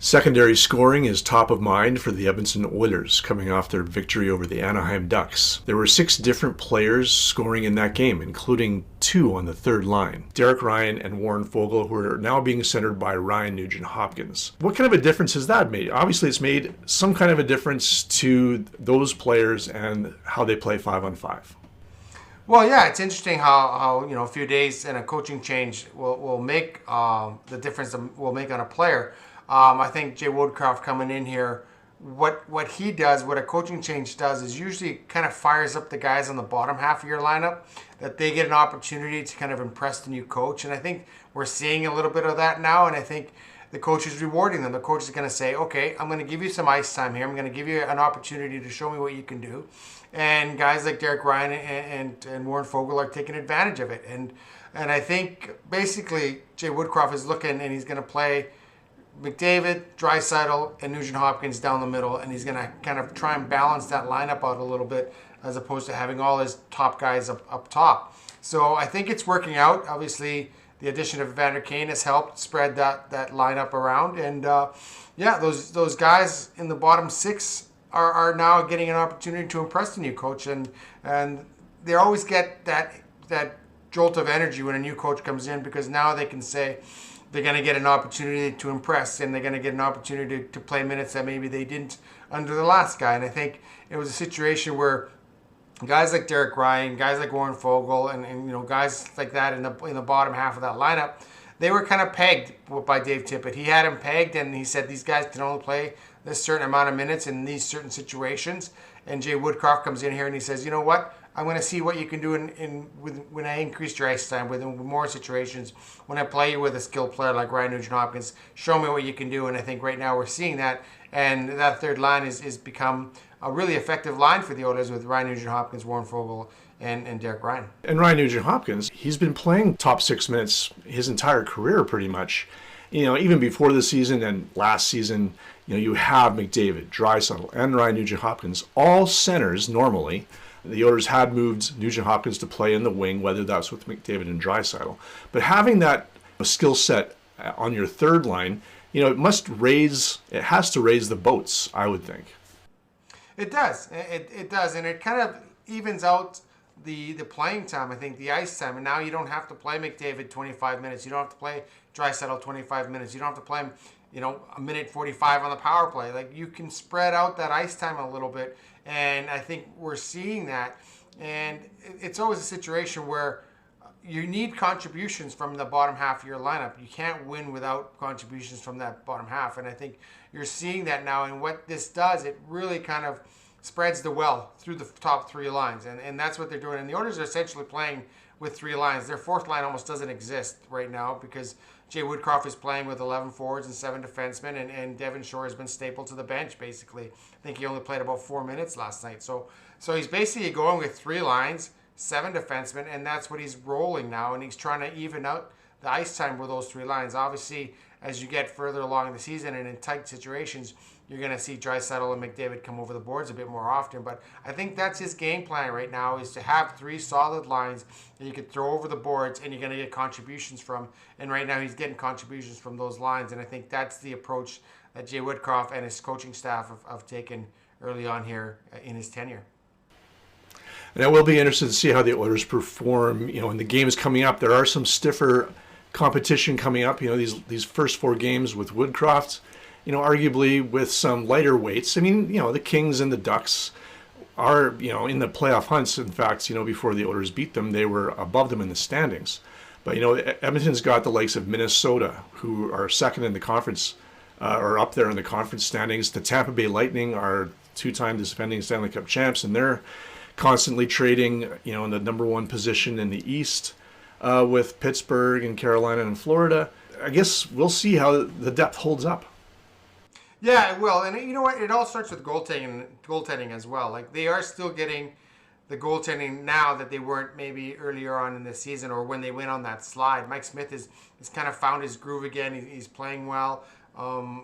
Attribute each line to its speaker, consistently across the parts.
Speaker 1: Secondary scoring is top of mind for the Edmonton Oilers coming off their victory over the Anaheim Ducks. There were 6 different players scoring in that game, including 2 on the third line. Derek Ryan and Warren Foegele, who are now being centered by Ryan Nugent-Hopkins. What kind of a difference has that made? Obviously, it's made some kind of a difference to those players and how they play 5-on-5.
Speaker 2: Well, yeah, it's interesting how a few days and a coaching change will make the difference will make on a player. I think Jay Woodcroft coming in here, what he does, what a coaching change does, is usually kind of fires up the guys on the bottom half of your lineup, that they get an opportunity to kind of impress the new coach. And I think we're seeing a little bit of that now, and I think the coach is rewarding them. The coach is going to say, okay, I'm going to give you some ice time here. I'm going to give you an opportunity to show me what you can do. And guys like Derek Ryan and Warren Foegele are taking advantage of it. And I think basically Jay Woodcroft is looking, and he's going to play McDavid, Draisaitl, and Nugent-Hopkins down the middle, and he's going to kind of try and balance that lineup out a little bit, as opposed to having all his top guys up top. So I think it's working out. Obviously, the addition of Evander Kane has helped spread that lineup around, and those guys in the bottom 6 are now getting an opportunity to impress the new coach, and they always get that jolt of energy when a new coach comes in, because now they can say they're going to get an opportunity to impress, and they're going to get an opportunity to play minutes that maybe they didn't under the last guy. And I think it was a situation where guys like Derek Ryan, guys like Warren Foegele, and guys like that in the bottom half of that lineup, they were kind of pegged by Dave Tippett. He had them pegged, and he said these guys can only play this certain amount of minutes in these certain situations. And Jay Woodcroft comes in here and he says, you know what? I'm going to see what you can do when I increase your ice time with more situations. When I play you with a skilled player like Ryan Nugent-Hopkins, show me what you can do. And I think right now we're seeing that. And that third line is become a really effective line for the Oilers with Ryan Nugent-Hopkins, Warren Foegele, and Derek Ryan.
Speaker 1: And Ryan Nugent-Hopkins, he's been playing top 6 minutes his entire career pretty much. Even before the season and last season, you have McDavid, Draisaitl, and Ryan Nugent-Hopkins, all centers normally. The Oilers had moved Nugent-Hopkins to play in the wing, whether that's with McDavid and Draisaitl. But having that skill set on your third line, it has to raise the boats, I would think.
Speaker 2: It does. It does. And it kind of evens out the playing time, I think, the ice time. And now you don't have to play McDavid 25 minutes. You don't have to play Draisaitl 25 minutes. You don't have to play him, a minute 45 on the power play. Like, you can spread out that ice time a little bit. And I think we're seeing that. And it's always a situation where you need contributions from the bottom half of your lineup. You can't win without contributions from that bottom half. And I think you're seeing that now. And what this does, it really kind of spreads the well through the top 3 lines. And that's what they're doing. And the Oilers are essentially playing with 3 lines. Their fourth line almost doesn't exist right now, because Jay Woodcroft is playing with 11 forwards and 7 defensemen, and Devin Shore has been stapled to the bench, basically. I think he only played about 4 minutes last night. So he's basically going with 3 lines, 7 defensemen, and that's what he's rolling now, and he's trying to even out the ice time with those 3 lines. Obviously, as you get further along in the season and in tight situations, you're going to see Draisaitl and McDavid come over the boards a bit more often. But I think that's his game plan right now, is to have 3 solid lines that you can throw over the boards and you're going to get contributions from. And right now he's getting contributions from those lines. And I think that's the approach that Jay Woodcroft and his coaching staff have taken early on here in his tenure.
Speaker 1: And it will be interesting to see how the Oilers perform, in the games coming up. There are some stiffer competition coming up, these first 4 games with Woodcroft, arguably with some lighter weights. I mean, the Kings and the Ducks are, in the playoff hunts. In fact, before the Oilers beat them, they were above them in the standings. But, Edmonton's got the likes of Minnesota, who are second in the conference, or up there in the conference standings. The Tampa Bay Lightning are 2-time defending Stanley Cup champs, and they're constantly trading, in the number 1 position in the East with Pittsburgh and Carolina and Florida. I guess we'll see how the depth holds up.
Speaker 2: Yeah, it will. And you know what? It all starts with goaltending as well. Like, they are still getting the goaltending now that they weren't maybe earlier on in the season or when they went on that slide. Mike Smith has kind of found his groove again. He's playing well.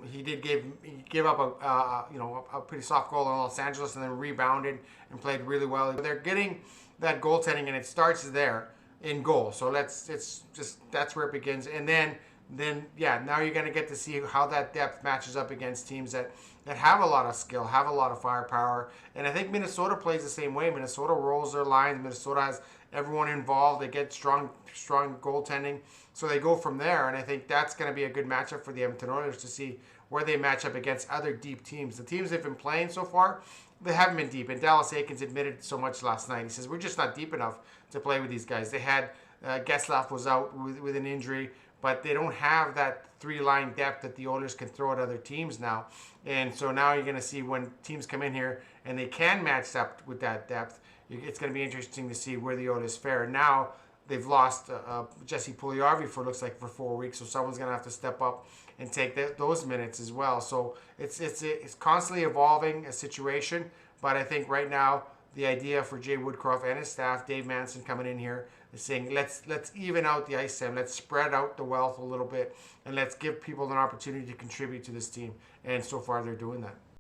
Speaker 2: He gave up a pretty soft goal in Los Angeles and then rebounded and played really well. They're getting that goaltending, and it starts there in goal. So that's where it begins. And then then yeah, now you're going to get to see how that depth matches up against teams that have a lot of skill, have a lot of firepower. And I think Minnesota plays the same way. Minnesota rolls their lines. Minnesota has everyone involved. They get strong goaltending. So they go from there. And I think that's going to be a good matchup for the Edmonton Oilers to see where they match up against other deep teams. The teams they've been playing so far, they haven't been deep. And Dallas Aikens admitted so much last night. He says, we're just not deep enough to play with these guys. They had Getzlaf was out with an injury, but they don't have that three-line depth that the Oilers can throw at other teams now. And so now you're going to see when teams come in here and they can match up with that depth, it's going to be interesting to see where the Oilers fare. Now they've lost Jesse Puljujarvi for looks like for 4 weeks, so someone's going to have to step up and take those minutes as well. So it's constantly evolving a situation, but I think right now the idea for Jay Woodcroft and his staff, Dave Manson coming in here, is saying let's even out the ice time, let's spread out the wealth a little bit, and let's give people an opportunity to contribute to this team. And so far they're doing that.